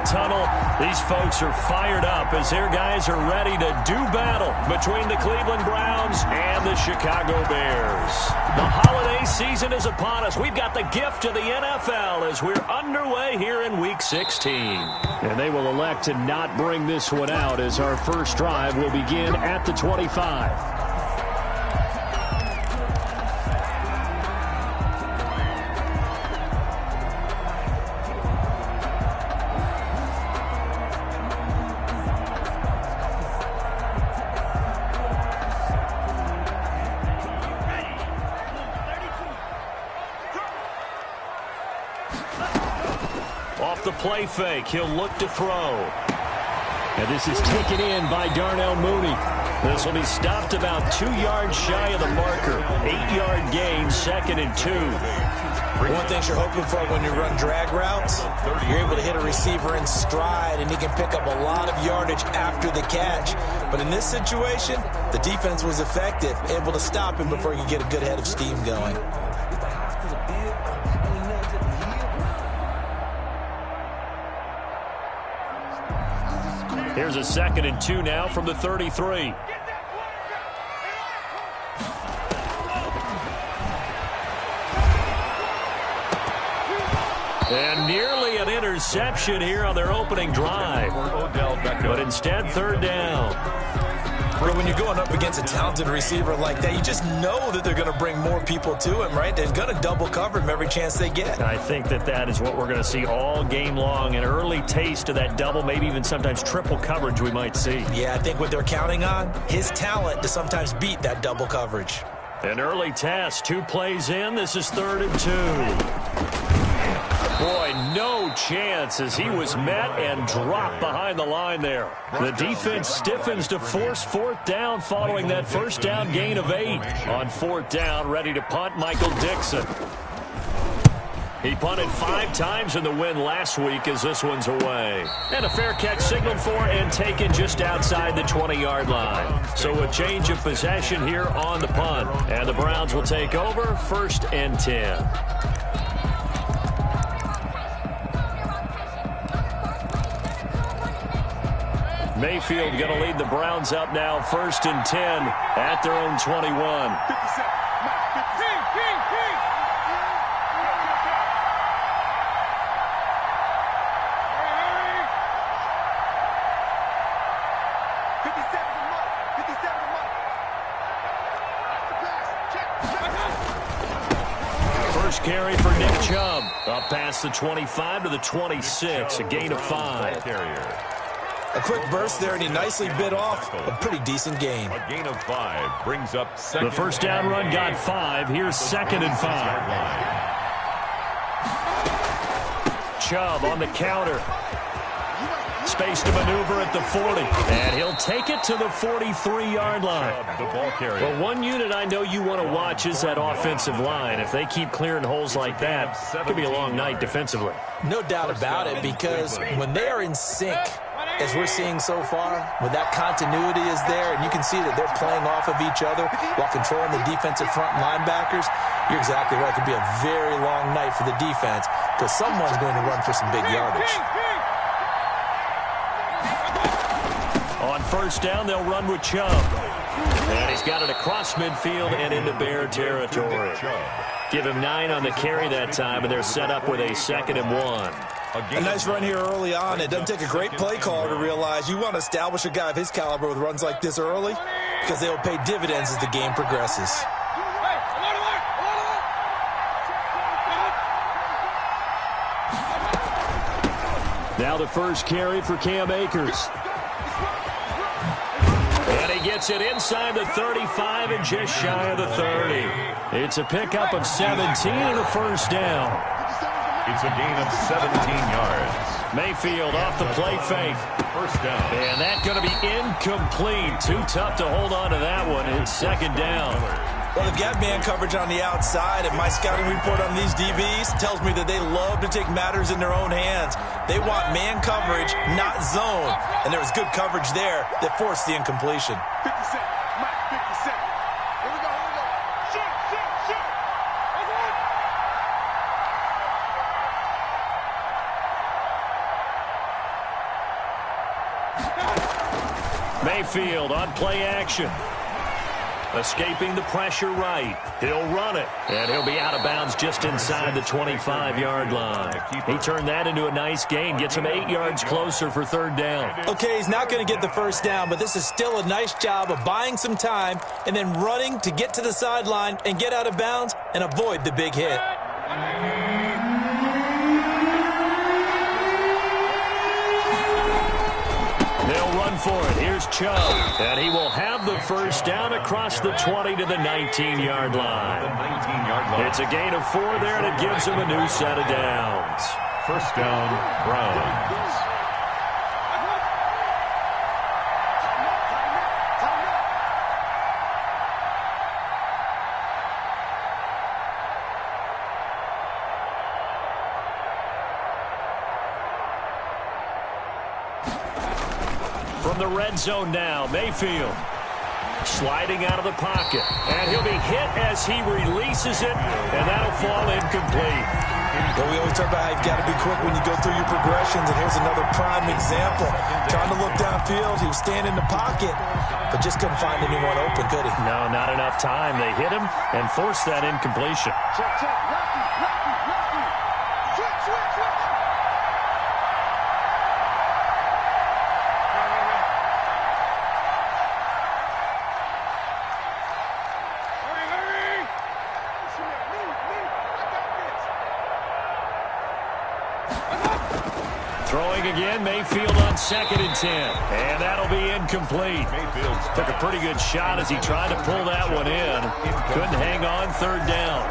the tunnel. These folks are fired up as their guys are ready to do battle between the Cleveland Browns and the Chicago Bears. The holiday season is upon us. We've got the gift of the NFL as we're underway here in Week 16. And they will elect to not bring this one out as our first drive will begin at the 25. Off the play fake, he'll look to throw. And this is taken in by Darnell Mooney. This will be stopped about 2 yards shy of the marker. 8-yard gain, 2nd and 2. One thing you're hoping for when you run drag routes, you're able to hit a receiver in stride, and he can pick up a lot of yardage after the catch. But in this situation, the defense was effective, able to stop him before he could get a good head of steam going. Here's a 2nd and 2 now from the 33. And nearly an interception here on their opening drive. But instead, 3rd down. But when you're going up against a talented receiver like that, you just know that they're going to bring more people to him, right? They're going to double cover him every chance they get. And I think that is what we're going to see all game long. An early taste of that double, maybe even sometimes triple coverage we might see. Yeah, I think what they're counting on, his talent to sometimes beat that double coverage. An early test, 2 plays in. This is 3rd and 2. Boy, no chance as he was met and dropped behind the line there. The defense stiffens to force 4th down following that 1st down gain of 8. On 4th down, ready to punt, Michael Dixon. He punted 5 times in the win last week as this one's away. And a fair catch signaled for and taken just outside the 20-yard line. So a change of possession here on the punt. And the Browns will take over 1st and 10. Mayfield going to lead the Browns up now 1st and 10 at their own 21. First carry for Nick Chubb. Up past the 25 to the 26, a gain of 5. A quick burst there, and he nicely bit off a pretty decent gain. A gain of 5 brings up second. The 1st down run got 5. Here's 2nd and 5. Chubb on the counter. Space to maneuver at the 40. And he'll take it to the 43-yard line. The ball carrier. Well, one unit I know you want to watch is that offensive line. If they keep clearing holes like that, it could be a long night defensively. No doubt about it, because when they are in sync, as we're seeing so far, when that continuity is there, and you can see that they're playing off of each other while controlling the defensive front linebackers, you're exactly right. It could be a very long night for the defense because someone's going to run for some big yardage. On 1st down, they'll run with Chubb. And he's got it across midfield and into Bear territory. Give him 9 on the carry that time, and they're set up with a 2nd and 1. A nice run here early on. It doesn't take a great play caller to realize you want to establish a guy of his caliber with runs like this early because they will pay dividends as the game progresses. Now the first carry for Cam Akers. And he gets it inside the 35 and just shy of the 30. It's a pickup of 17 and a 1st down. It's a gain of 17 yards. Mayfield off the play fake. 1st down. And that's going to be incomplete. Too tough to hold on to that one. It's 2nd down. Well, they've got man coverage on the outside, and my scouting report on these DBs tells me that they love to take matters in their own hands. They want man coverage, not zone. And there was good coverage there that forced the incompletion. 50 Cent, Mike, 50 Cent. Here we go, here we go. Shoot, shoot, shoot. Mayfield on play action. Escaping the pressure right. He'll run it. And he'll be out of bounds just inside the 25-yard line. He turned that into a nice gain. Gets him 8 yards closer for third down. Okay, he's not going to get the first down, but this is still a nice job of buying some time and then running to get to the sideline and get out of bounds and avoid the big hit. They'll run for it. Here's Chubb. And he will have the first down across the 20 to the 19-yard line. It's a gain of 4 there, and it gives him a new set of downs. First down, Browns. From the red zone now, Mayfield sliding out of the pocket. And he'll be hit as he releases it, and that'll fall incomplete. Well, we always talk about how you've got to be quick when you go through your progressions, and here's another prime example. Trying to look downfield, he was standing in the pocket, but just couldn't find anyone open, could he? No, not enough time. They hit him and forced that incompletion. Check, check. Rocky. Switch. Hurry. Throwing again, Mayfield on 2nd and 10. And that'll be incomplete. Took a pretty good shot as he tried to pull that one in. Couldn't hang on, 3rd down.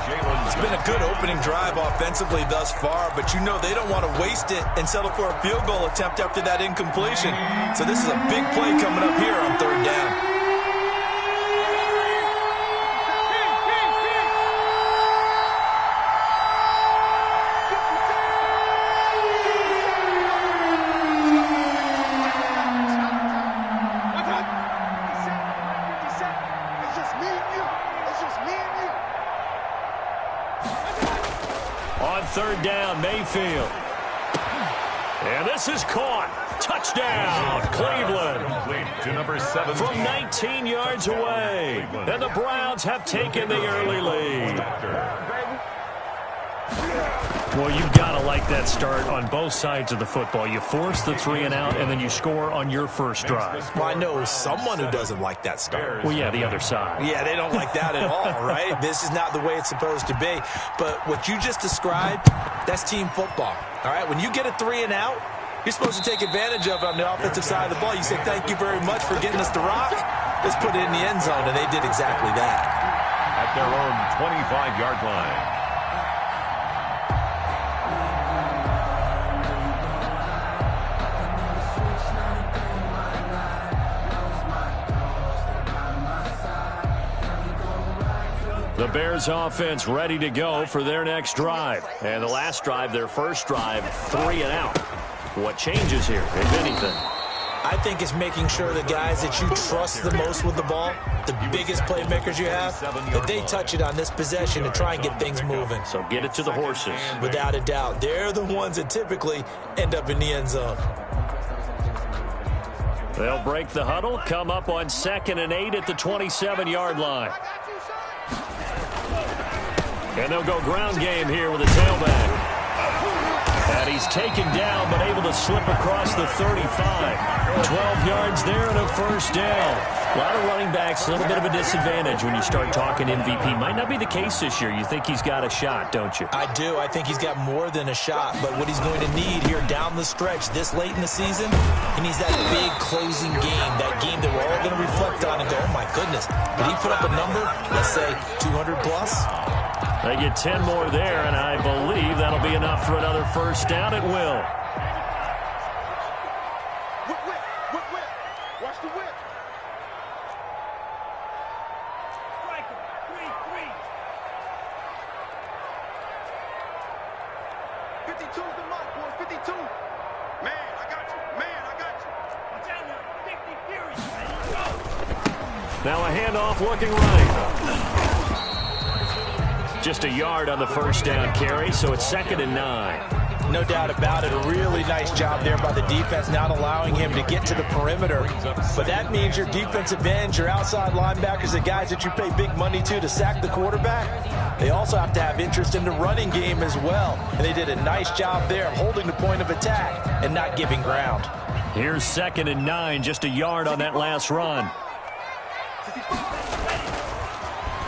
It's been a good opening drive offensively thus far, but you know they don't want to waste it and settle for a field goal attempt after that incompletion. So this is a big play coming up here on 3rd down. On 3rd down, Mayfield. And this is caught. Touchdown, Cleveland. To number 7. From 19 yards away. And the Browns have taken the early lead. Well, you've got to like that start on both sides of the football. You force the 3 and out, and then you score on your first drive. Well, I know someone who doesn't like that start. Well, yeah, the other side. Yeah, they don't like that at all, right? This is not the way it's supposed to be. But what you just described, that's team football, all right? When you get a 3 and out, you're supposed to take advantage of it on the offensive side of the ball. You say, thank you very much for getting us the rock. Let's put it in the end zone, and they did exactly that. At their own 25-yard line. The Bears offense ready to go for their next drive. And the last drive, their first drive, 3 and out. What changes here, if anything? I think it's making sure the guys that you trust the most with the ball, the biggest playmakers you have, that they touch it on this possession to try and get things moving. So get it to the horses. Without a doubt. They're the ones that typically end up in the end zone. They'll break the huddle, come up on 2nd and 8 at the 27-yard line. And they'll go ground game here with a tailback. And he's taken down, but able to slip across the 35. 12 yards there and a first down. A lot of running backs, a little bit of a disadvantage when you start talking MVP. Might not be the case this year. You think he's got a shot, don't you? I do. I think he's got more than a shot. But what he's going to need here down the stretch this late in the season, he needs that big closing game, that game that we're all going to reflect on and go, oh, my goodness. Did he put up a number, let's say, 200 plus? They get 10 more there, and I believe that'll be enough for another first down. It will. Whip. Watch the whip. Strike him. 3. 52's the mark, boys. 52. Man, I got you. Watch out now. 50 Now a handoff looking right. Just a yard on the first down carry, so it's 2nd and 9. No doubt about it. A really nice job there by the defense, not allowing him to get to the perimeter. But that means your defensive ends, your outside linebackers, the guys that you pay big money to sack the quarterback, they also have to have interest in the running game as well. And they did a nice job there of holding the point of attack and not giving ground. Here's 2nd and 9, just a yard on that last run.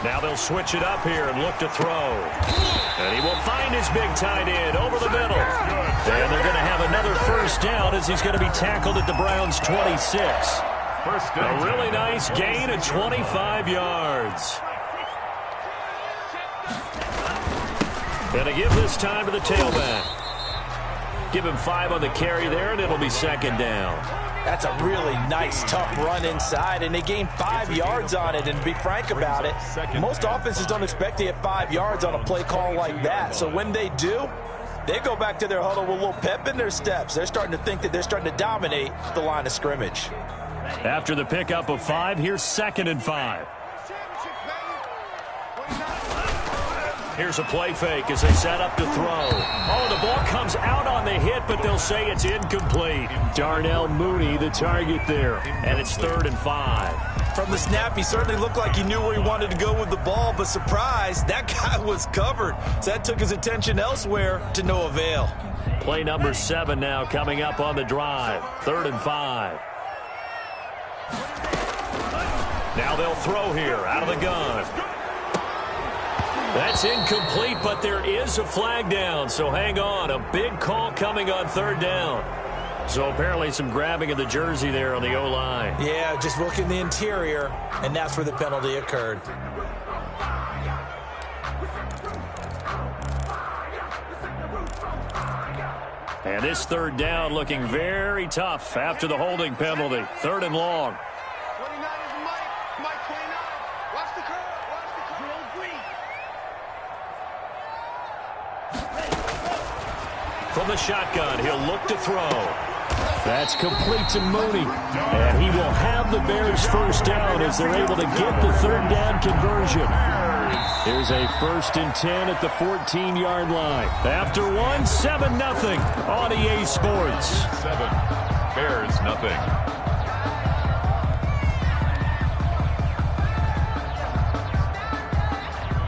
Now they'll switch it up here and look to throw. And he will find his big tight end over the middle. And they're going to have another first down as he's going to be tackled at the Browns' 26. A really nice gain of 25 yards. And to give this time to the tailback. Give him 5 on the carry there, and it'll be 2nd down. That's a really nice, tough run inside, and they gained 5 yards on it. And to be frank about it, most offenses don't expect to get 5 yards on a play call like that. So when they do, they go back to their huddle with a little pep in their steps. They're starting to think that they're starting to dominate the line of scrimmage. After the pickup of 5, here's 2nd and 5. Here's a play fake as they set up to throw. Oh, the ball comes out on the hit, but they'll say it's incomplete. Darnell Mooney, the target there, and it's 3rd and 5. From the snap, he certainly looked like he knew where he wanted to go with the ball, but surprise, that guy was covered. So that took his attention elsewhere to no avail. Play number 7 now coming up on the drive. 3rd and 5. Now they'll throw here out of the gun. That's incomplete, but there is a flag down, so hang on. A big call coming on 3rd down. So apparently some grabbing of the jersey there on the O-line. Yeah, just look in the interior, and that's where the penalty occurred. And this 3rd down looking very tough after the holding penalty. 3rd and long. 29 is Mike 29. Watch the curve. From the shotgun, he'll look to throw. That's complete to Mooney. And he will have the Bears first down as they're able to get the 3rd down conversion. Here's a 1st and 10 at the 14-yard line. After 1, 7-0 on EA Sports. 7, Bears nothing.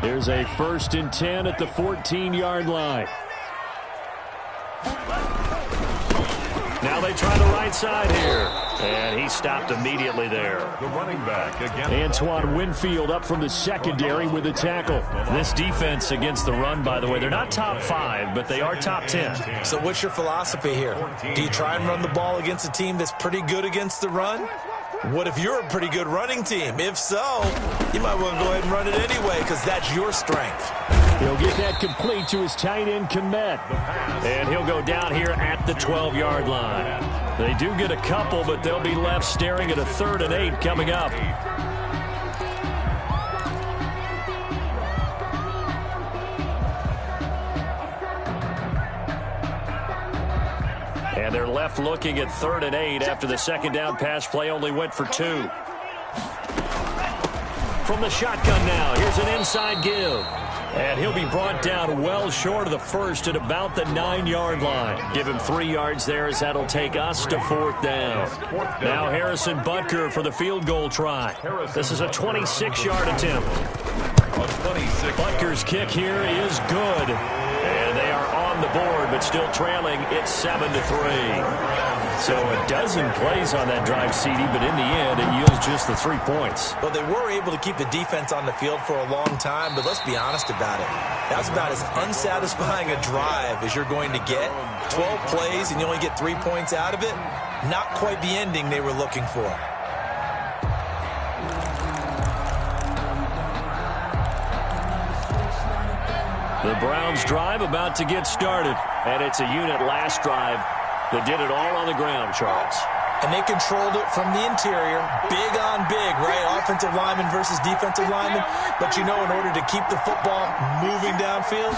Here's a 1st and 10 at the 14-yard line. Now they try the right side here. And he stopped immediately there. The running back again. Antoine Winfield up from the secondary with a tackle. This defense against the run, by the way, they're not top 5, but they are top 10. So what's your philosophy here? Do you try and run the ball against a team that's pretty good against the run? What if you're a pretty good running team? If so, you might want to go ahead and run it anyway because that's your strength. He'll get that complete to his tight end, Komet. And he'll go down here at the 12-yard line. They do get a couple, but they'll be left staring at a 3rd and 8 coming up. And they're left looking at 3rd and 8 after the 2nd down pass play only went for 2. From the shotgun now, here's an inside give. And he'll be brought down well short of the 1st at about the 9-yard line. Give him 3 yards there as that'll take us to 4th down. Now Harrison Butker for the field goal try. This is a 26-yard attempt. Butker's kick here is good. And they are on the board, but still trailing. It's 7-3. So a dozen plays on that drive, CD, but in the end, it yields just the 3 points. Well, they were able to keep the defense on the field for a long time, but let's be honest about it. That was about as unsatisfying a drive as you're going to get. 12 plays, and you only get 3 points out of it. Not quite the ending they were looking for. The Browns drive about to get started, and it's a unit last drive that did it all on the ground, Charles. And they controlled it from the interior, big on big, right? Offensive lineman versus defensive lineman. But, you know, in order to keep the football moving downfield,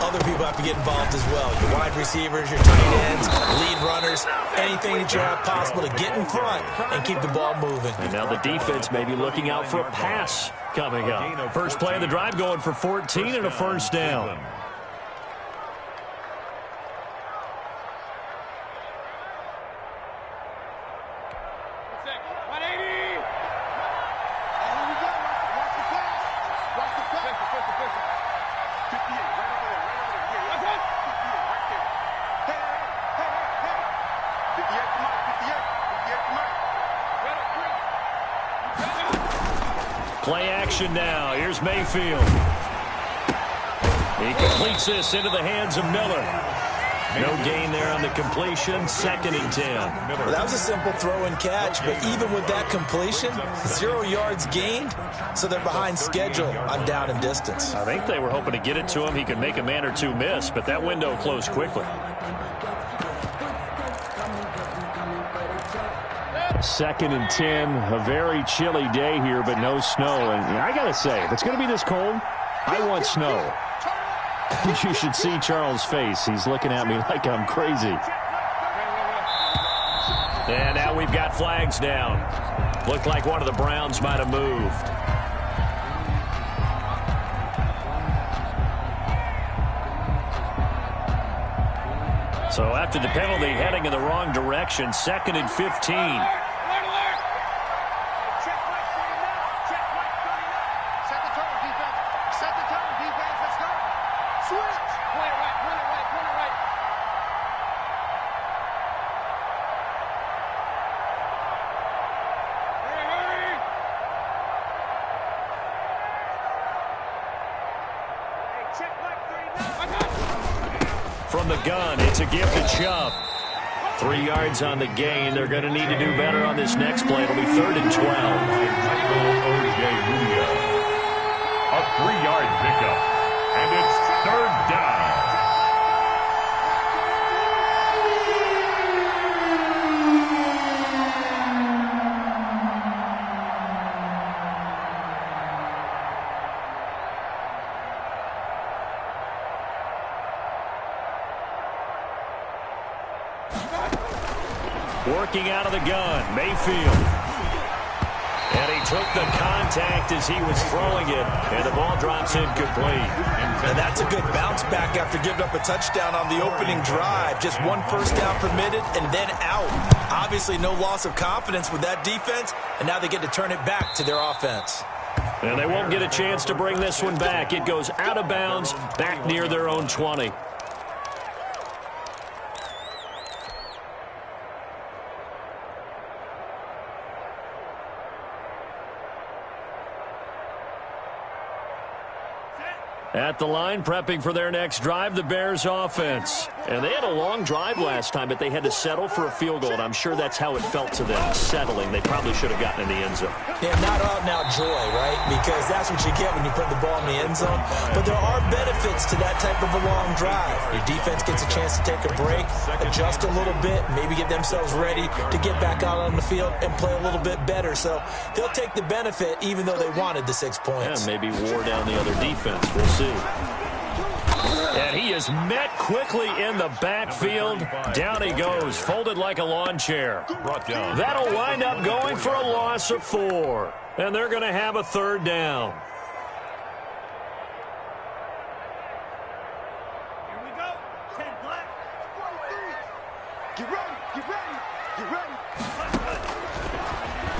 other people have to get involved as well. Your wide receivers, your tight ends, lead runners, anything that you have possible to get in front and keep the ball moving. And now the defense may be looking out for a pass coming up. First play of the drive going for 14 and a 1st down. Play action now. Here's Mayfield. He completes this into the hands of Miller. No gain there on the completion. 2nd and 10. Well, that was a simple throw and catch, but even with that completion, 0 yards gained, so they're behind schedule on down and distance. I think they were hoping to get it to him. He could make a man or two miss, but that window closed quickly. 2nd and 10. A very chilly day here, but no snow. And I got to say, if it's going to be this cold, I want snow. You should see Charles' face. He's looking at me like I'm crazy. And now we've got flags down. Looked like one of the Browns might have moved. So after the penalty, heading in the wrong direction, 2nd and 15. From the gun, it's a give to Chubb. 3 yards on the gain. They're going to need to do better on this next play. It'll be 3rd and 12. A 3-yard pickup, and it's 3rd down. Working out of the gun, Mayfield. And he took the contact as he was throwing it, and the ball drops incomplete. And that's a good bounce back after giving up a touchdown on the opening drive. Just 1 first down permitted and then out. Obviously no loss of confidence with that defense, and now they get to turn it back to their offense. And they won't get a chance to bring this one back. It goes out of bounds, back near their own 20. At the line, prepping for their next drive, the Bears offense. And they had a long drive last time, but they had to settle for a field goal, and I'm sure that's how it felt to them, settling. They probably should have gotten in the end zone. Yeah, not out and out joy, right? Because that's what you get when you put the ball in the end zone. But there are benefits to that type of a long drive. Your defense gets a chance to take a break, adjust a little bit, maybe get themselves ready to get back out on the field and play a little bit better. So they'll take the benefit even though they wanted the 6 points. Yeah, maybe wore down the other defense. We'll see. And he is met quickly in the backfield. Down he goes, folded like a lawn chair. That'll wind up going for a loss of 4. And they're going to have a 3rd down. Here we go. 10 black. Get ready. Get ready. Get ready.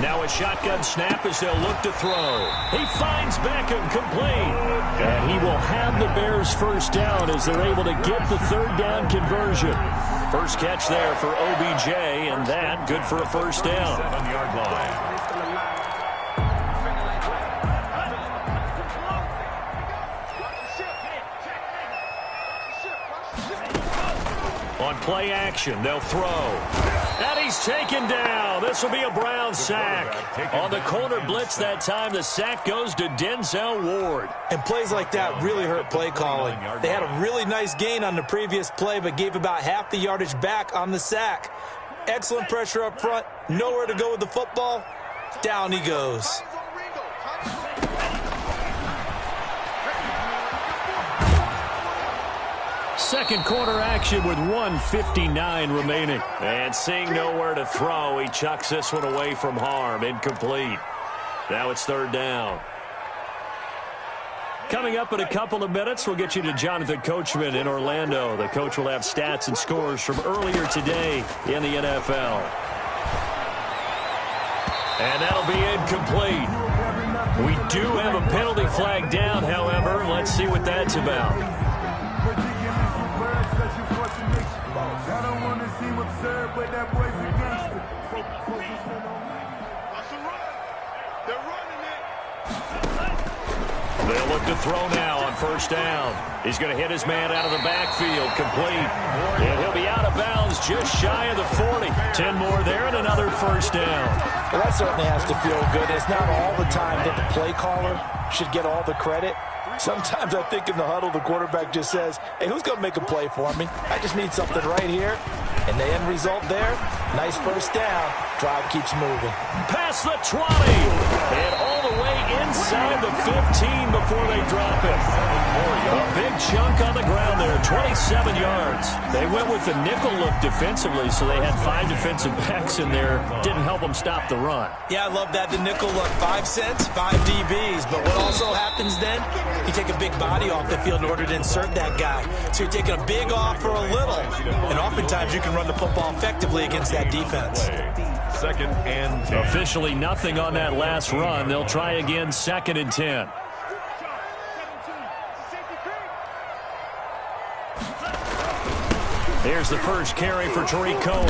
Now a shotgun snap as they'll look to throw. He finds Beckham complete. And he will have the Bears' first down as they're able to get the 3rd down conversion. First catch there for OBJ, and that good for a first down. 7-yard line. On play action, they'll throw. And he's taken down. This will be a Brown sack. On the corner blitz that time, the sack goes to Denzel Ward. And plays like that really hurt play calling. They had a really nice gain on the previous play, but gave about half the yardage back on the sack. Excellent pressure up front. Nowhere to go with the football. Down he goes. Second quarter action with 1:59 remaining. And seeing nowhere to throw, he chucks this one away from harm. Incomplete. Now it's 3rd down. Coming up in a couple of minutes, we'll get you to Jonathan Coachman in Orlando. The coach will have stats and scores from earlier today in the NFL. And that'll be incomplete. We do have a penalty flag down, however. Let's see what that's about. I don't want to seem absurd, but that boy's a gangster. That's a run. They're running it. They'll look to throw now on first down. He's going to hit his man out of the backfield, complete. And he'll be out of bounds just shy of the 40. 10 more there and another first down. Well, that certainly has to feel good. It's not all the time that the play caller should get all the credit. Sometimes I think in the huddle, the quarterback just says, hey, who's going to make a play for me? I just need something right here. And the end result there, nice first down. Drive keeps moving. Past the 20. And all the way inside the 15 before they drop it. A big chunk on the ground there, 27 yards. They went with the nickel look defensively, so they had 5 defensive backs in there. Didn't help them stop the run. Yeah, I love that, the nickel look. 5 cents, 5 DBs. But what also happens then, you take a big body off the field in order to insert that guy. So you're taking a big off for a little. And oftentimes you can run the football effectively against that defense. 2nd and 10. Officially nothing on that last run. They'll try again 2nd and 10. Here's the first carry for Tariq Cohen.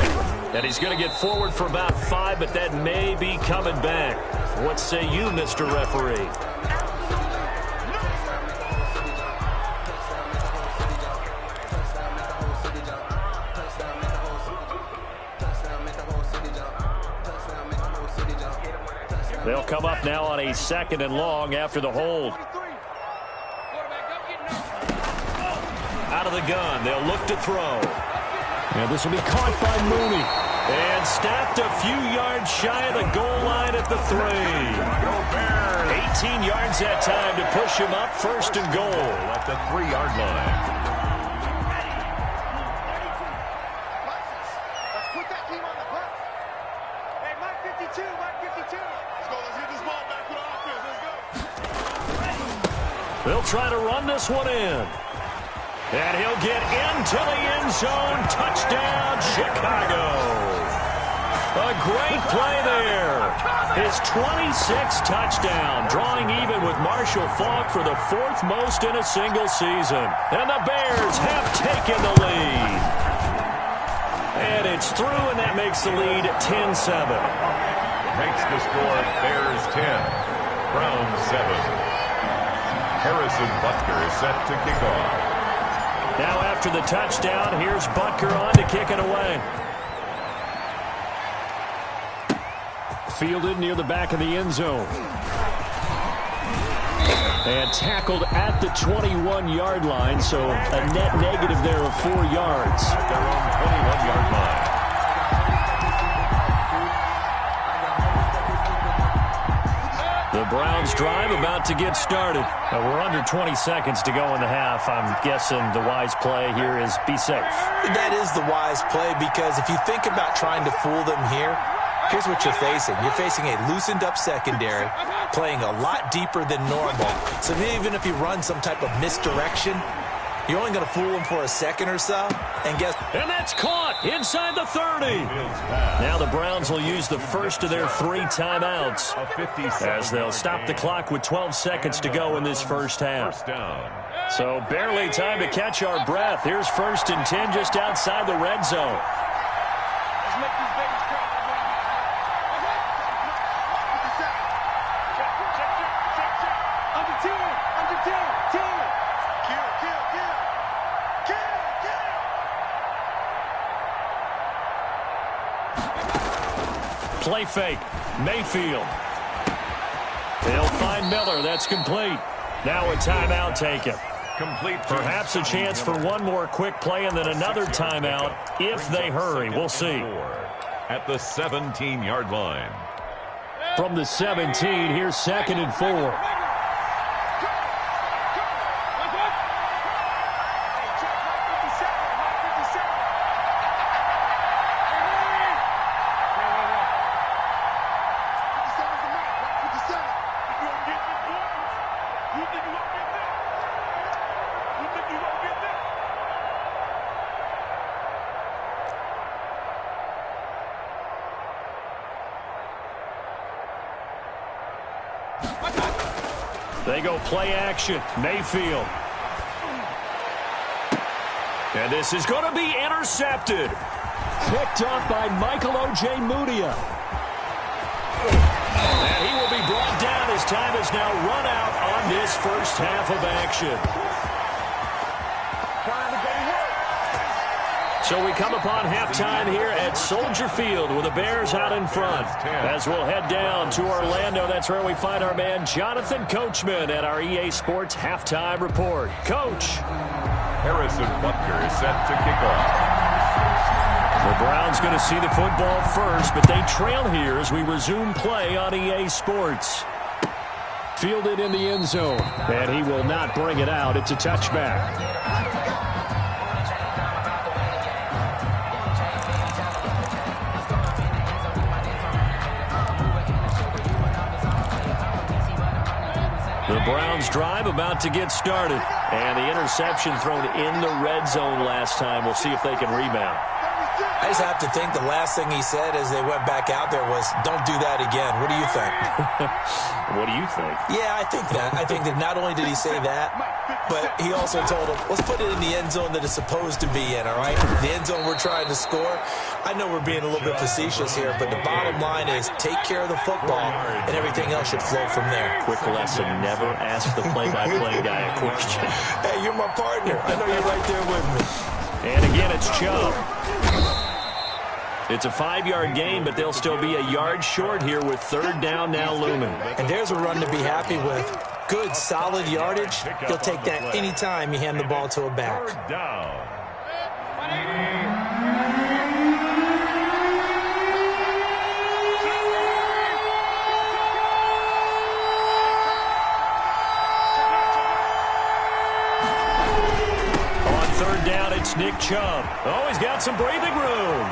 And he's going to get forward for about 5, but that may be coming back. What say you, Mr. Referee? They'll come up now on a 2nd and long after the hold. Out of the gun, they'll look to throw. And this will be caught by Mooney. And stopped a few yards shy of the goal line at the 3. 18 yards that time to push him up 1st and goal. At the 3-yard line. Let's put that team on the bus. Hey, Mike 52, Mike 52. Let's go. Let's get this ball back to the offense. Let's go. They'll try to run this one in. And he'll get into the end zone. Touchdown, Chicago. A great play there. His 26th touchdown, drawing even with Marshall Faulk for the 4th most in a single season. And the Bears have taken the lead. And it's through, and that makes the lead 10-7. Makes the score Bears 10, Browns 7. Harrison Butker is set to kick off. Now after the touchdown, here's Butker on to kick it away. Fielded near the back of the end zone. And tackled at the 21-yard line, so a net negative there of 4 yards. At their own 21-yard line. The Browns drive about to get started. We're under 20 seconds to go in the half. I'm guessing the wise play here is be safe. That is the wise play, because if you think about trying to fool them here, here's what you're facing. You're facing a loosened-up secondary, playing a lot deeper than normal. So even if you run some type of misdirection, you're only going to fool them for a second or so. And that's caught inside the 30. Now the Browns will use the first of their 3 timeouts as they'll stop the clock with 12 seconds to go in this first half. So barely time to catch our breath. Here's 1st and 10 just outside the red zone. Play fake. Mayfield. They'll find Miller. That's complete. Now a timeout taken. Complete. Perhaps a chance for one more quick play and then another timeout if they hurry. We'll see. At the 17-yard line. From the 17, here's 2nd and 4. They go play action. Mayfield. And this is going to be intercepted. Picked up by Michael Ojemudia. And he will be brought down as time has now run out on this first half of action. So we come upon halftime here at Soldier Field with the Bears out in front. As we'll head down to Orlando, that's where we find our man Jonathan Coachman at our EA Sports Halftime Report. Coach. Harrison Butker is set to kick off. The Browns going to see the football first, but they trail here as we resume play on EA Sports. Fielded in the end zone, and he will not bring it out. It's a touchback. The Browns drive about to get started. And the interception thrown in the red zone last time. We'll see if they can rebound. I just have to think the last thing he said as they went back out there was, don't do that again. What do you think? What do you think? Yeah, I think that. I think that not only did he say that, but he also told him, let's put it in the end zone that it's supposed to be in, all right? The end zone we're trying to score. I know we're being a little bit facetious here, but the bottom line is take care of the football, and everything else should flow from there. Quick lesson, never ask the play-by-play guy a question. Hey, you're my partner. I know you're right there with me. And again, it's Chubb. It's a 5-yard gain, but they'll still be a yard short here with third down now looming. And there's a run to be happy with. Good, solid yardage. He'll take that any time you hand the ball to a back. Third down. On third down, it's Nick Chubb. Oh, he's got some breathing room.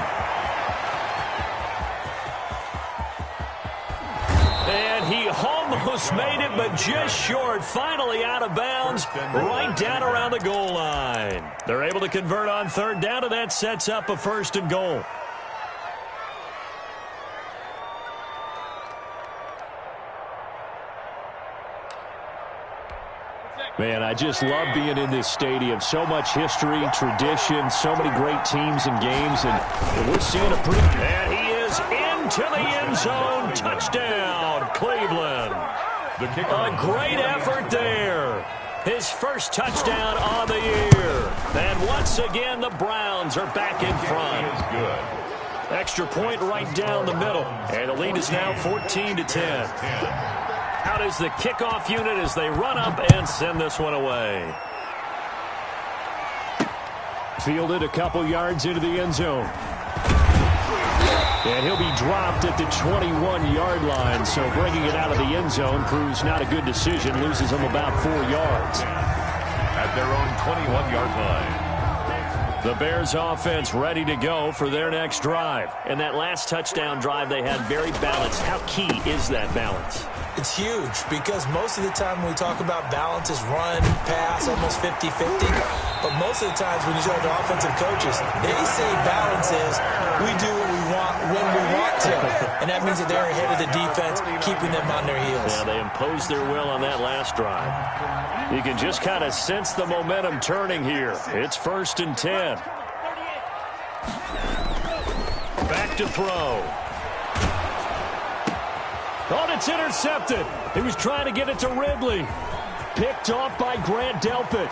And he almost made it, but just short. Finally out of bounds, right down around the goal line. They're able to convert on third down, and that sets up a first and goal. Man, I just love being in this stadium. So much history, tradition, so many great teams and games, and we're seeing a pretty... And he is into the end zone. Touchdown, Cleveland. A great effort there. His first touchdown on the year. And once again, the Browns are back in front. Is good. Extra point right down the middle. And the lead is now 14-10. Out is the kickoff unit as they run up and send this one away. Fielded a couple yards into the end zone. And he'll be dropped at the 21-yard line, so bringing it out of the end zone proves not a good decision. Loses him about 4 yards. At their own 21-yard line. The Bears offense ready to go for their next drive. And that last touchdown drive they had very balanced. How key is that balance? It's huge because most of the time when we talk about balance is run, pass, almost 50-50. But most of the times when you talk to offensive coaches, they say balance is we do what we want when we want to. And that means that they're ahead of the defense, keeping them on their heels. Yeah, they imposed their will on that last drive. You can just kind of sense the momentum turning here. It's 1st and 10. Back to throw. Oh, it's intercepted. He was trying to get it to Ridley. Picked off by Grant Delpit.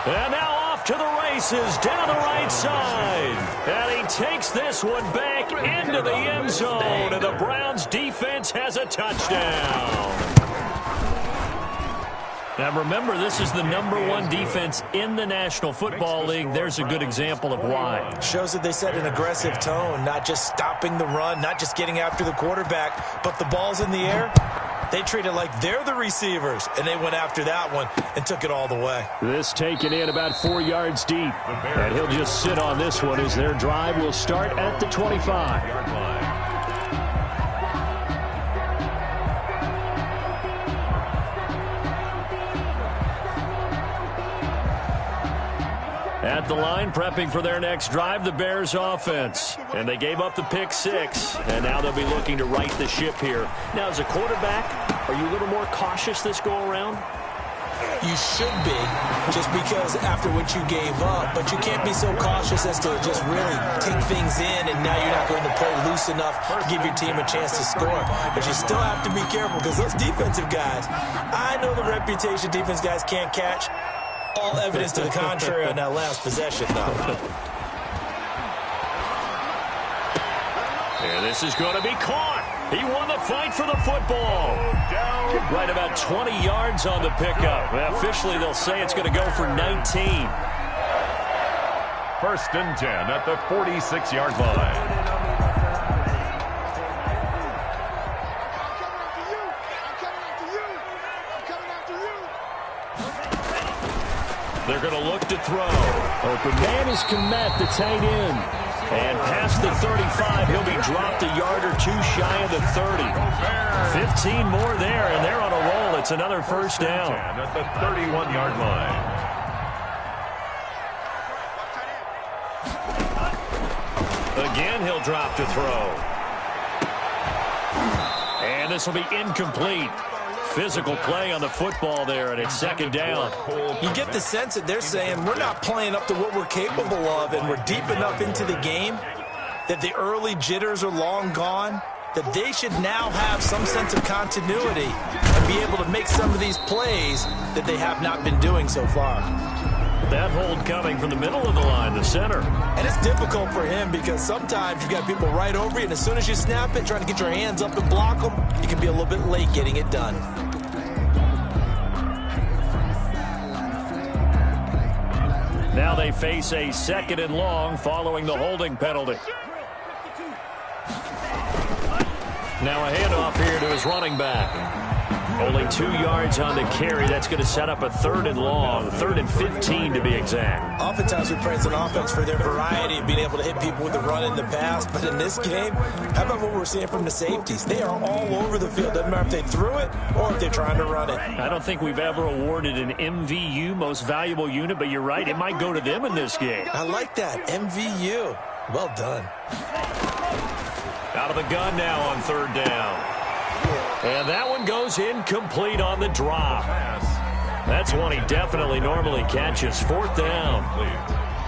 And now off to the races down the right side. And he takes this one back into the end zone. And the Browns defense has a touchdown. Now remember, this is the #1 defense in the National Football League. There's a good example of why. Shows that they set an aggressive tone, not just stopping the run, not just getting after the quarterback, but the ball's in the air. They treat it like they're the receivers, and they went after that one and took it all the way. This taken in about 4 yards deep. And he'll just sit on this one as their drive will start at the 25. At the line, prepping for their next drive, the Bears offense. And they gave up the pick 6, and now they'll be looking to right the ship here. Now, as a quarterback, are you a little more cautious this go-around? You should be, just because after what you gave up, but you can't be so cautious as to just really take things in, and now you're not going to play loose enough to give your team a chance to score. But you still have to be careful, because those defensive guys, I know the reputation defense guys can't catch. All evidence to the contrary on that last possession, though. And this is going to be caught. He won the fight for the football. Right about 20 yards on the pickup. Officially, they'll say it's going to go for 19. First and 10 at the 46-yard line. They're going to look to throw. Open man is Komet, the tight end. And past the 35, he'll be dropped a yard or two shy of the 30. 15 more there, and they're on a roll. It's another first down. At the 31-yard line. Again, he'll drop to throw. And this will be incomplete. Physical play on the football there, and it's second down. You get the sense that they're saying we're not playing up to what we're capable of, and we're deep enough into the game that the early jitters are long gone, that they should now have some sense of continuity and be able to make some of these plays that they have not been doing so far. That hold coming from the middle of the line, the center. And it's difficult for him because sometimes you've got people right over you, and as soon as you snap it, trying to get your hands up and block them, you can be a little bit late getting it done. Now they face a second and long following the holding penalty. Now a handoff here to his running back. Only 2 yards on the carry. That's going to set up a third and long, 3rd and 15 to be exact. Oftentimes we praise an offense for their variety of being able to hit people with the run in the pass. But in this game, how about what we're seeing from the safeties? They are all over the field. Doesn't matter if they threw it or if they're trying to run it. I don't think we've ever awarded an MVU, most valuable unit, but you're right. It might go to them in this game. I like that. MVU. Well done. Out of the gun now on third down. And that one goes incomplete on the drop. That's one he definitely normally catches. Fourth down.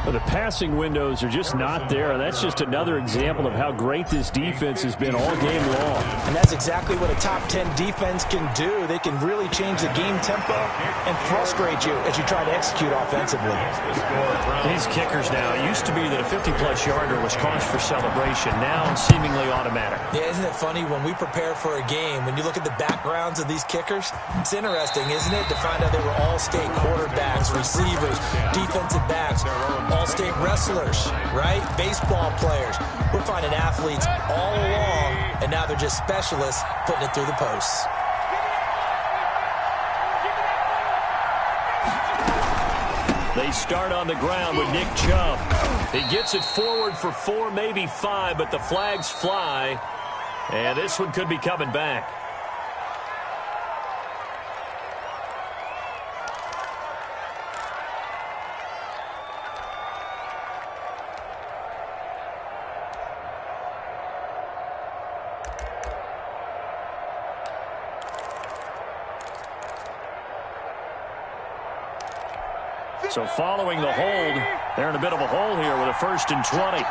Well, the passing windows are just not there. That's just another example of how great this defense has been all game long. And that's exactly what a top 10 defense can do. They can really change the game tempo and frustrate you as you try to execute offensively. These kickers now, it used to be that a 50-plus yarder was cause for celebration. Now seemingly automatic. Yeah, isn't it funny when we prepare for a game, when you look at the backgrounds of these kickers, it's interesting, isn't it, to find out they were all-state quarterbacks, receivers, defensive backs, all-state wrestlers, right? Baseball players. We're finding athletes all along, and now they're just specialists putting it through the posts. They start on the ground with Nick Chubb. He gets it forward for 4, maybe 5, but the flags fly, and this one could be coming back. So following the hold, they're in a bit of a hole here with a 1st and 20.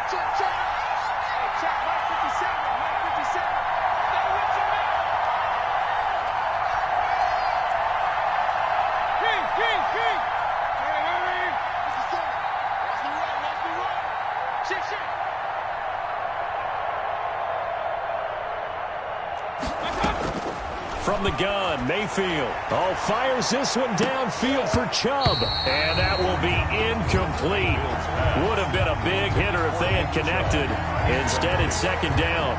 From the gun, Mayfield. Oh, fires this one downfield for Chubb. And that will be incomplete. Would have been a big hitter if they had connected. Instead, it's second down.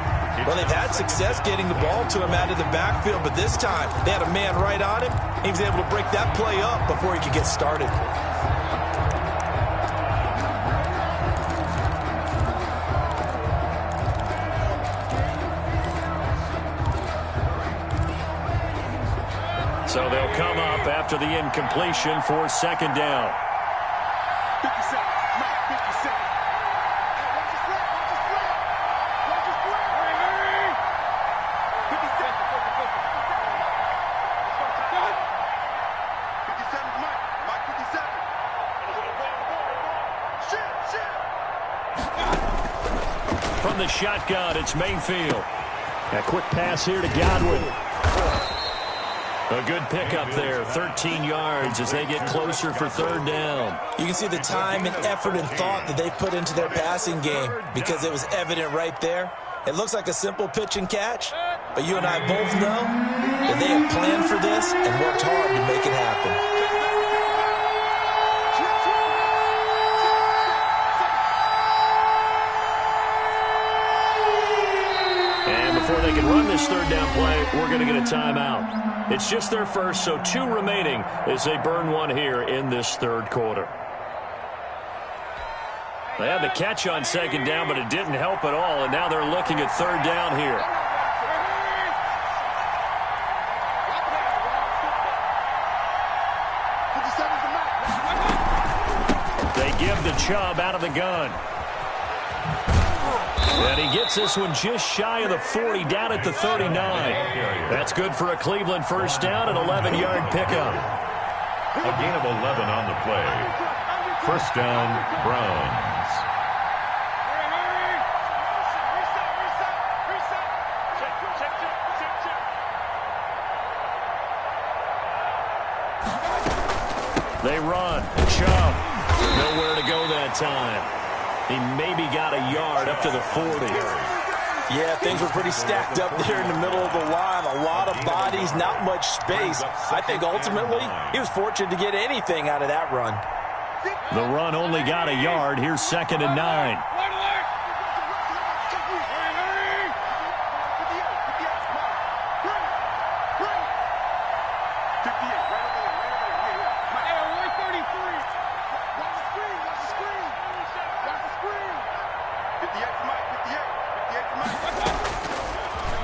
Well, they've had success getting the ball to him out of the backfield, but this time they had a man right on him. He was able to break that play up before he could get started. So they'll come up after the incompletion for second down. 57. Mike, 57. the shotgun. It's Mayfield. A quick pass here to Godwin. A good pickup there, 13 yards as they get closer for third down. You can see the time and effort and thought that they put into their passing game because it was evident right there. It looks like a simple pitch and catch, but you and I both know that they have planned for this and worked hard to make it happen. Before they can run this third down play, we're going to get a timeout. It's just their first, so 2 remaining as they burn one here in this third quarter. They had the catch on second down, but it didn't help at all, and now they're looking at third down here. They give the Chubb out of the gun. And he gets this one just shy of the 40, down at the 39. That's good for a Cleveland first down, an 11-yard pickup. A gain of 11 on the play. First down, Browns. They run. Chubb. Nowhere to go that time. He maybe got a yard up to the 40. Yeah, things were pretty stacked up there in the middle of the line. A lot of bodies, not much space. I think ultimately he was fortunate to get anything out of that run. The run only got a yard. Here's 2nd and 9.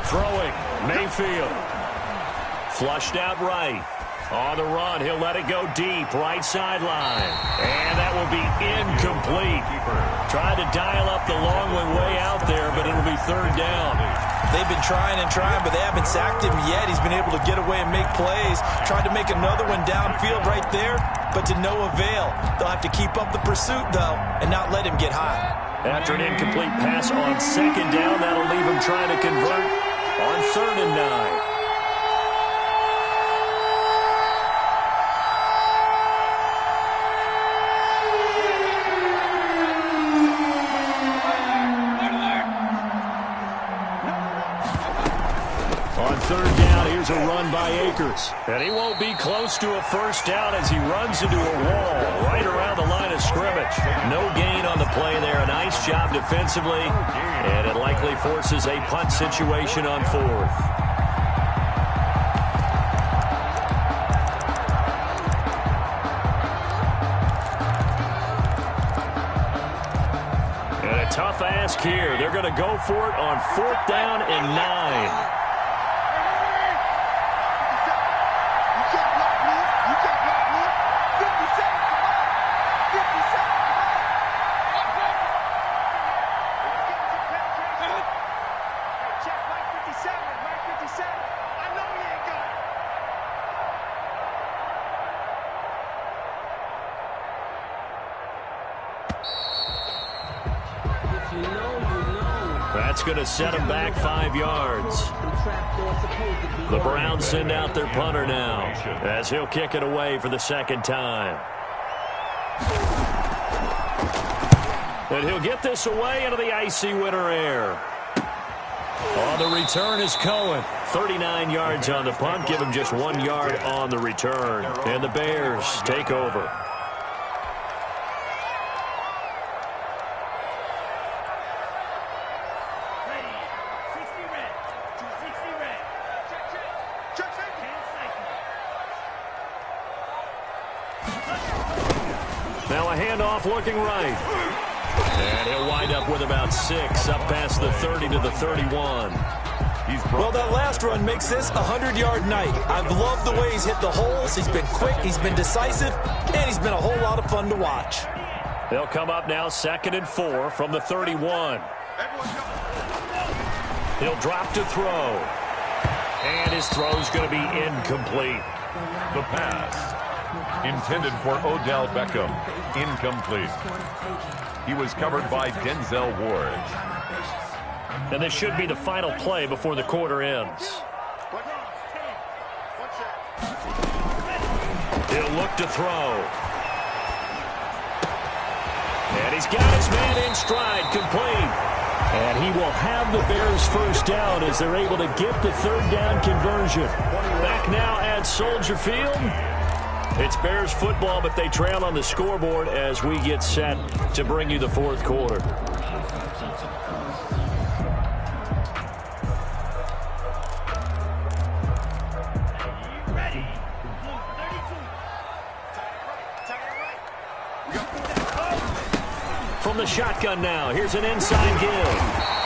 Throwing, Mayfield. Flushed out right. On the run, he'll let it go deep, right sideline. And that will be incomplete. Tried to dial up the long way out there, but it'll be third down. They've been trying and trying, but they haven't sacked him yet. He's been able to get away and make plays. Tried to make another one downfield right there, but to no avail. They'll have to keep up the pursuit, though, and not let him get hot. After an incomplete pass on second down, that'll leave him trying to convert on 3rd and 9. On 3rd down, here's a run by Akers. And he won't be close to a first down as he runs into a wall right around the line of scrimmage. No gain on the play there. A nice job defensively. And it likely forces a punt situation on 4th. And a tough ask here. They're going to go for it on 4th down and 9. That's going to set him back 5 yards. The Browns send out their punter now as he'll kick it away for the 2nd time. And he'll get this away into the icy winter air. On the return is Cohen. 39 yards on the punt. Give him just 1 yard on the return. And the Bears take over. Now a handoff looking right. And he'll wind up with about 6 up past the 30 to the 31. Well, that last run makes this a 100-yard night. I've loved the way he's hit the holes. He's been quick, he's been decisive, and he's been a whole lot of fun to watch. They'll come up now 2nd and 4 from the 31. He'll drop to throw. And his throw's going to be incomplete. The pass, intended for Odell Beckham, incomplete. He was covered by Denzel Ward. And this should be the final play before the quarter ends. He'll look to throw. And he's got his man in stride, complete. And he will have the Bears first down as they're able to get the third down conversion. Back now at Soldier Field. It's Bears football, but they trail on the scoreboard as we get set to bring you the fourth quarter. From the shotgun now, here's an inside give.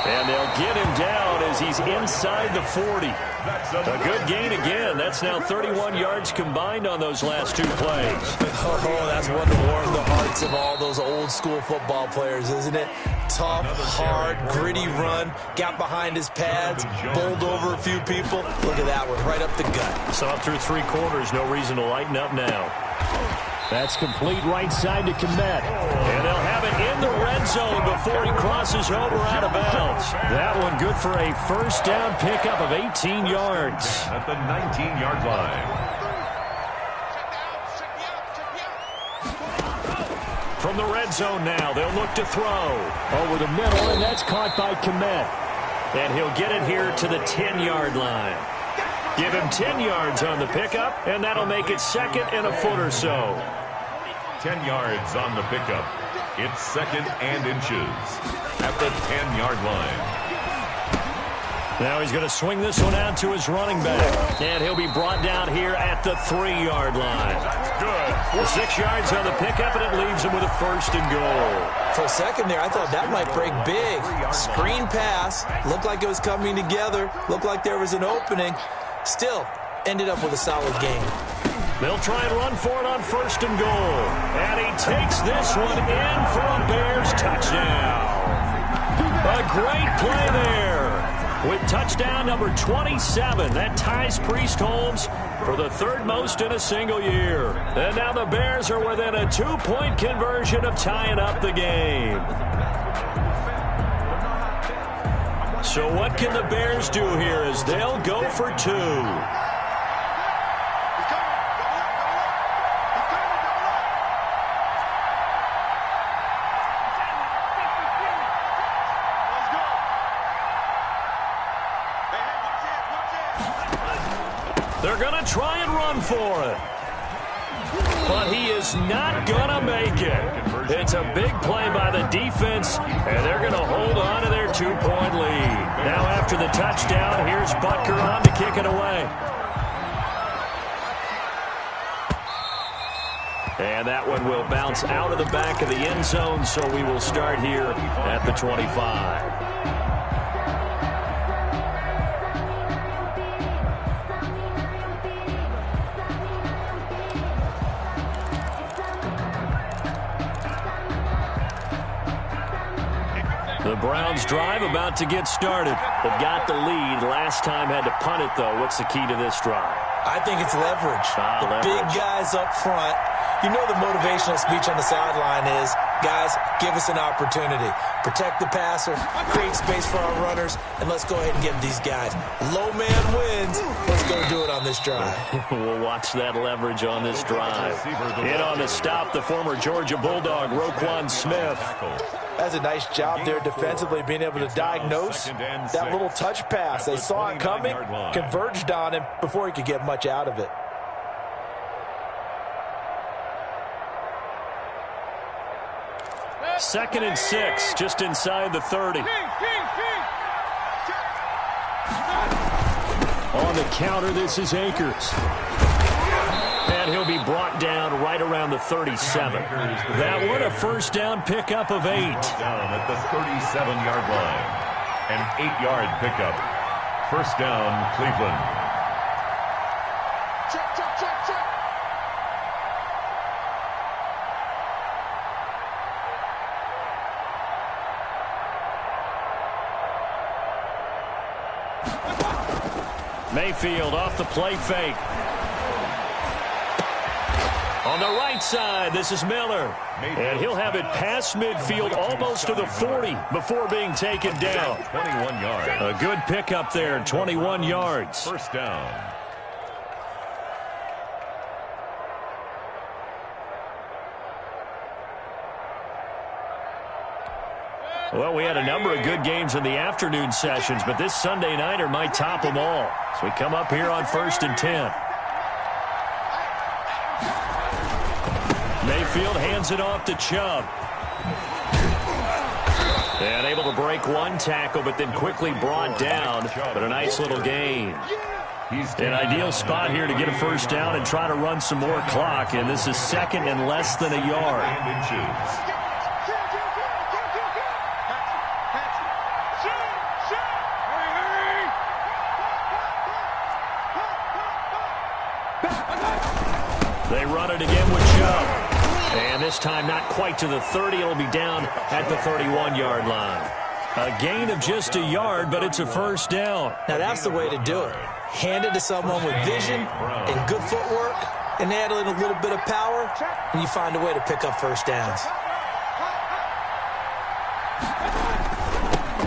And they'll get him down as he's inside the 40. A good gain again. That's now 31 yards combined on those last two plays. Oh, that's one to warm the hearts of all those old school football players, isn't it? Tough, hard, gritty run. Got behind his pads, bowled over a few people. Look at that one, right up the gut. Saw it through three quarters. No reason to lighten up now. That's complete right side to Kmet. And they'll have it in the red zone before he crosses over out of bounds. That one good for a first down pickup of 18 yards. At the 19-yard line. From the red zone now, they'll look to throw. Over the middle, and that's caught by Kmet. And he'll get it here to the 10-yard line. Give him 10 yards on the pickup, and that'll make it second and a foot or so. 10 yards on the pickup. It's second and inches at the 10-yard line. Now he's going to swing this one out to his running back. And he'll be brought down here at the 3-yard line. That's good. 6 yards on the pickup, and it leaves him with a first and goal. For a second there, I thought that might break big. Screen pass. Looked like it was coming together. Looked like there was an opening. Still, ended up with a solid game. They'll try and run for it on first and goal. And he takes this one in for a Bears touchdown. A great play there. With touchdown number 27, that ties Priest Holmes for the third most in a single year. And now the Bears are within a 2-point conversion of tying up the game. So what can the Bears do here as they'll go for two? They're going to try and run for it. But he is not going to make it. It's a big play by the defense, and they're going to hold on to their 2-point lead. Now after the touchdown, here's Butker on to kick it away. And that one will bounce out of the back of the end zone, so we will start here at the 25. The Browns drive about to get started. They've got the lead. Last time had to punt it, though. What's the key to this drive? I think it's leverage. Leverage. Big guys up front. You know the motivational speech on the sideline is, guys, give us an opportunity. Protect the passer, create space for our runners, and let's go ahead and get these guys. Low man wins. Let's go do it on this drive. We'll watch that leverage on this drive. In on the stop, the former Georgia Bulldog, Roquan Smith. That's a nice job there defensively, being able to diagnose that little touch pass. They saw it coming, converged on him before he could get much out of it. Second and 6, just inside the 30. On the counter, this is Akers. And he'll be brought down right around the 37. That one, a first down pickup of 8. Down at the 37-yard line. An 8-yard pickup. First down, Cleveland. Check, check, check, check. Mayfield off the play fake. On the right side, this is Miller. And he'll have it past midfield almost to the 40 before being taken down. 21 yards. A good pickup there, 21 yards. First down. Well, we had a number of good games in the afternoon sessions, but this Sunday nighter might top them all. So we come up here on 1st and 10. Mayfield hands it off to Chubb. And able to break one tackle, but then quickly brought down. But a nice little gain. An ideal spot here to get a first down and try to run some more clock. And this is 2nd and less than a yard. They run it again with Chubb. And this time not quite to the 30. It'll be down at the 31-yard line. A gain of just a yard, but it's a first down. Now that's the way to do it. Hand it to someone with vision and good footwork, and add in a little bit of power, and you find a way to pick up first downs.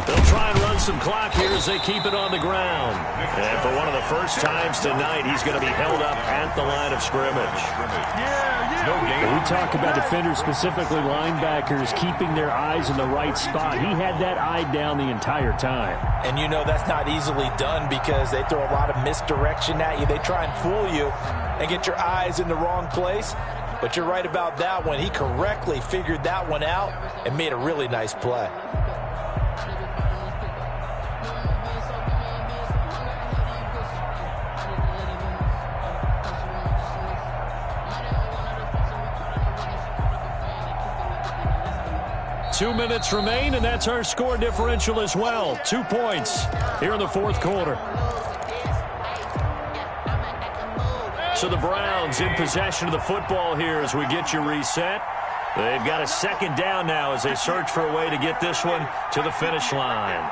They'll try and run some clock here as they keep it on the ground. And for one of the first times tonight, he's going to be held up at the line of scrimmage. When we talk about defenders, specifically linebackers, keeping their eyes in the right spot. He had that eye down the entire time. And you know that's not easily done because they throw a lot of misdirection at you. They try and fool you and get your eyes in the wrong place. But you're right about that one. He correctly figured that one out and made a really nice play. Two minutes remain, and that's our score differential as well. 2 points here in the fourth quarter. So the Browns in possession of the football here as we get you reset. They've got a second down now as they search for a way to get this one to the finish line.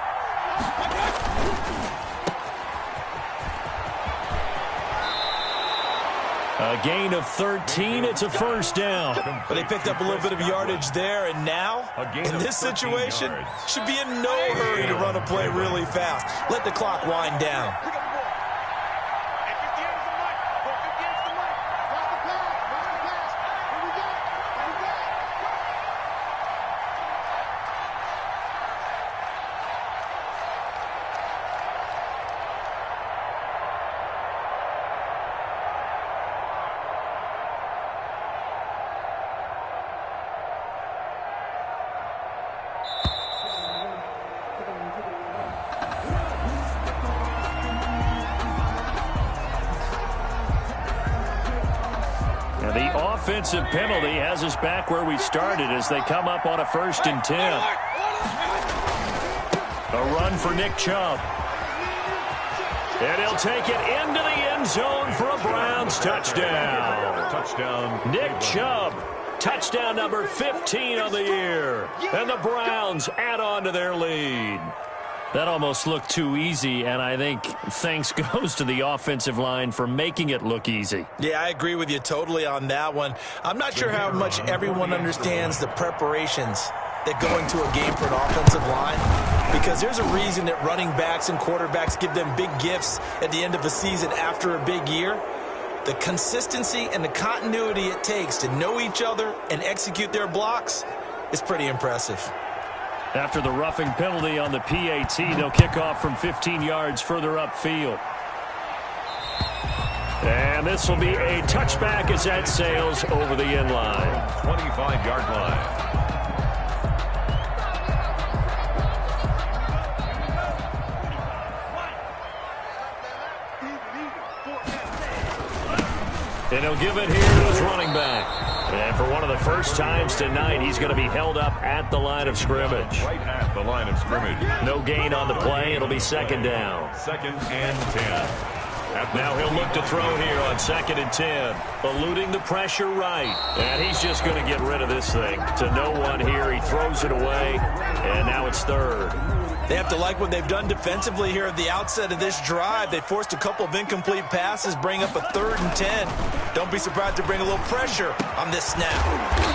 A gain of 13. It's a first down. But they picked up a little bit of yardage there, and now, in this situation, should be in no hurry to run a play really fast. Let the clock wind down. Offensive penalty has us back where we started as they come up on a 1st and 10. A run for Nick Chubb. And he'll take it into the end zone for a Browns touchdown. Nick Chubb, touchdown number 15 on the year. And the Browns add on to their lead. That almost looked too easy, and I think thanks goes to the offensive line for making it look easy. Yeah, I agree with you totally on that one. I'm not sure how much everyone understands the preparations that go into a game for an offensive line, because there's a reason that running backs and quarterbacks give them big gifts at the end of the season after a big year. The consistency and the continuity it takes to know each other and execute their blocks is pretty impressive. After the roughing penalty on the PAT, they'll kick off from 15 yards further upfield. And this will be a touchback as that sails over the end line. 25-yard line. And he'll give it here to his running back. And for one of the first times tonight, he's going to be held up at the line of scrimmage. Right at the line of scrimmage. No gain on the play. It'll be 2nd down. 2nd and 10. Now he'll look to throw here on 2nd and 10. Eluding the pressure right. And he's just going to get rid of this thing. To no one here. He throws it away. And now it's 3rd. They have to like what they've done defensively here at the outset of this drive. They forced a couple of incomplete passes, bring up a 3rd and 10. Don't be surprised to bring a little pressure on this snap.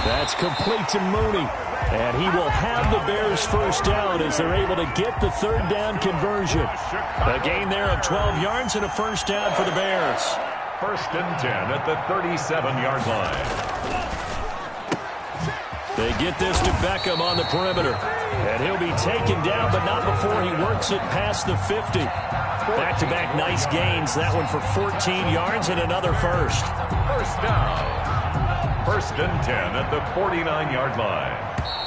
That's complete to Mooney. And he will have the Bears first down as they're able to get the 3rd down conversion. A gain there of 12 yards and a first down for the Bears. 1st and 10 at the 37-yard line. They get this to Beckham on the perimeter. And he'll be taken down, but not before he works it past the 50. Back-to-back nice gains. That one for 14 yards and another first. First down. 1st and 10 at the 49-yard line.